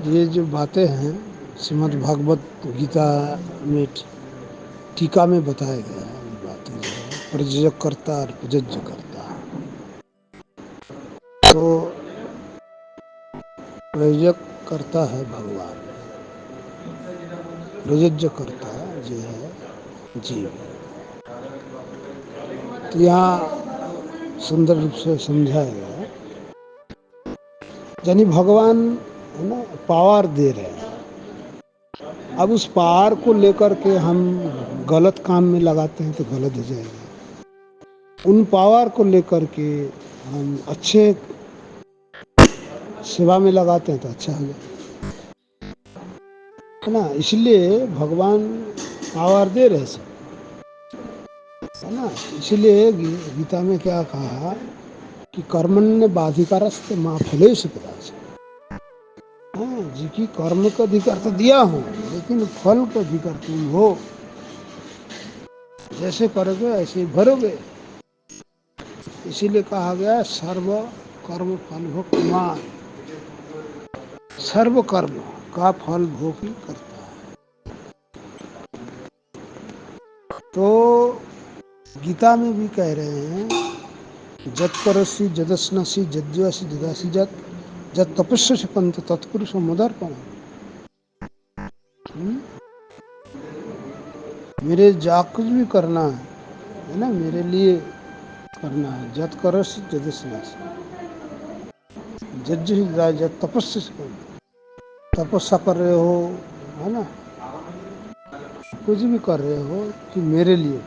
ये जो बातें हैं श्रीमद् भागवत गीता में टीका में बताया गया है। ये बातें जो है प्रयोजक करता और प्रयोज्य करता। तो प्रयोजक करता है भगवान, प्रयोज्य करता जो है जीव। तो यहाँ सुंदर रूप से समझाया गया, यानी भगवान है ना पावर दे रहे हैं। अब उस पावर को लेकर के हम गलत काम में लगाते हैं तो गलत हो जाएगा। उन पावर को लेकर के हम अच्छे सेवा में लगाते हैं तो अच्छा हो जाए, है ना। इसलिए भगवान पावर दे रहे सब, है ना। इसलिए गीता में क्या कहा कि कर्मण्य बाधिकारस्ते माँ फलेषु कदाचन। हाँ जी, की कर्म का अधिकार तो दिया हूँ, लेकिन फल का अधिकार तुम हो। जैसे करोगे ऐसे ही भरोगे। इसीलिए कहा गया सर्व कर्म फल भोग मान, सर्व कर्म का फल भोग ही करता है। तो गीता में भी कह रहे हैं जत करसी जदस्नसी जज्वासी जदासी जत जत तपस्या पंत तत्पुरुष मदर्पण। मेरे जा कुछ भी करना है ना, मेरे लिए करना है। जत करसी जदस्नसी जज्जु जत तपस्या से तपस्या कर रहे हो, है ना, कुछ भी कर रहे हो कि मेरे लिए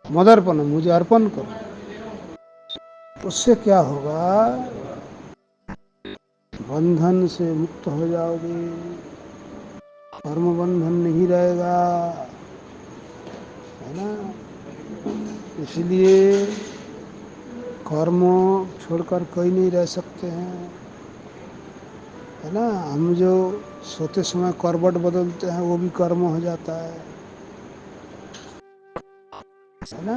मदर्पण, मुझे अर्पण करो। उससे क्या होगा, बंधन से मुक्त हो जाओगे, कर्म बंधन नहीं रहेगा, है ना। इसलिए कर्म छोड़कर कोई नहीं रह सकते हैं, है ना। हम जो सोते समय करवट बदलते हैं वो भी कर्म हो जाता है ना।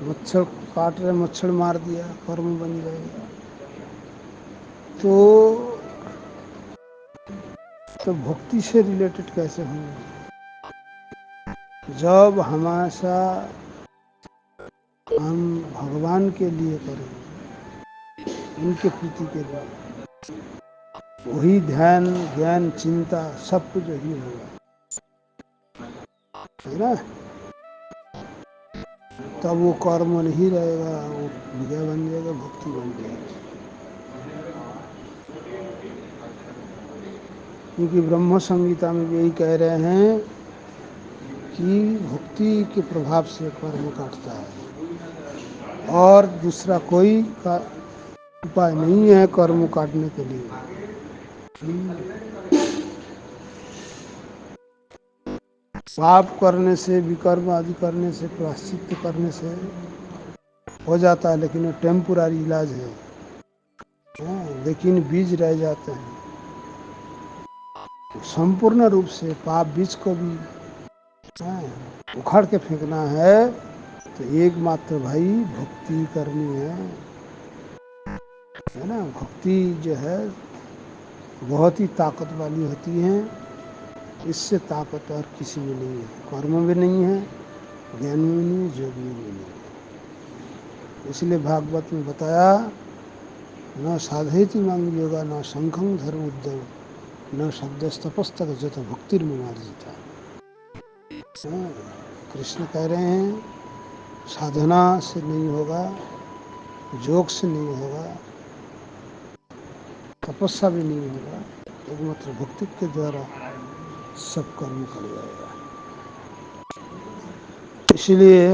मच्छर काट रहे, मच्छर मार दिया, कर्म बन जाएगा। तो भक्ति से रिलेटेड कैसे होंगे जब हमेशा हम भगवान के लिए करेंगे, उनके प्रीति के लिए, वही ध्यान ज्ञान चिंता सब कुछ वही होगा, है ना। तब वो कर्म नहीं रहेगा, वो विजय बन जाएगा, भक्ति बन जाएगी। क्योंकि ब्रह्म संहिता में भी यही कह रहे हैं कि भक्ति के प्रभाव से कर्म काटता है और दूसरा कोई का उपाय नहीं है कर्म काटने के लिए। पाप करने से, विकर्म आदि करने से, प्रायश्चित करने से हो जाता है, लेकिन वो टेम्पोरारी इलाज है। लेकिन बीज रह जाते हैं। संपूर्ण रूप से पाप बीज को भी उखाड़ के फेंकना है तो एकमात्र भाई भक्ति करनी है ना। भक्ति जो है बहुत ही ताकत वाली होती है, इससे ताकत और किसी में नहीं है। कर्म में नहीं है, ज्ञान में नहीं है, योग में नहीं है। इसलिए भागवत में बताया न साधयति मांग योगा न शंखं धर्म उद्यम न शब्दस्तपस्तक जत भक्तिर्मार्जिता। कृष्ण कह रहे हैं साधना से नहीं होगा, योग से नहीं होगा, तपस्या भी नहीं होगा, एकमात्र भक्ति के द्वारा सब कर्म कर जाएगा। इसलिए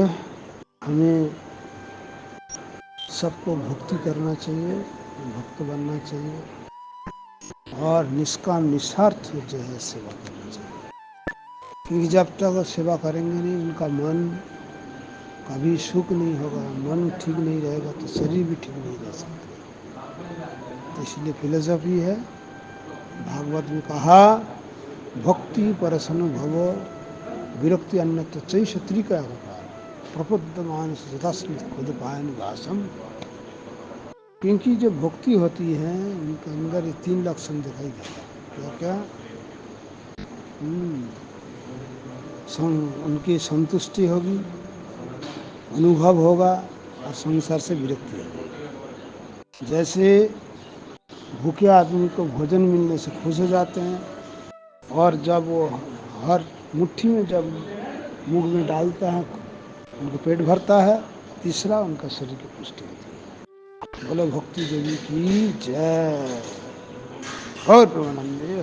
हमें सबको भक्ति करना चाहिए, भक्त बनना चाहिए और निष्काम निस्वार्थ जो है सेवा करना चाहिए। क्योंकि जब तक सेवा करेंगे नहीं, उनका मन कभी सुख नहीं होगा, मन ठीक नहीं रहेगा तो शरीर भी ठीक नहीं रह सकता। तो इसलिए फिलोसफी है, भागवत में कहा भक्ति परसनु भवो विरक्ति अन्यत्र चई क्षत्रि का होगा प्रबुद्ध मानस यथास्मृत खुद पायन भाषम। क्योंकि जो भक्ति होती है उनके अंदर ये 3 लक्षण दिखाई देता है। क्या क्या? उनकी संतुष्टि होगी, अनुभव होगा और संसार से विरक्ति होगी। जैसे भूखे आदमी को भोजन मिलने से खुश हो जाते हैं, और जब वो हर मुट्ठी में जब मुंह में डालता है उनका पेट भरता है। तीसरा, उनका शरीर की पुष्टि होती है। बोलो भक्ति देवी की जय। और प्रमानंदे।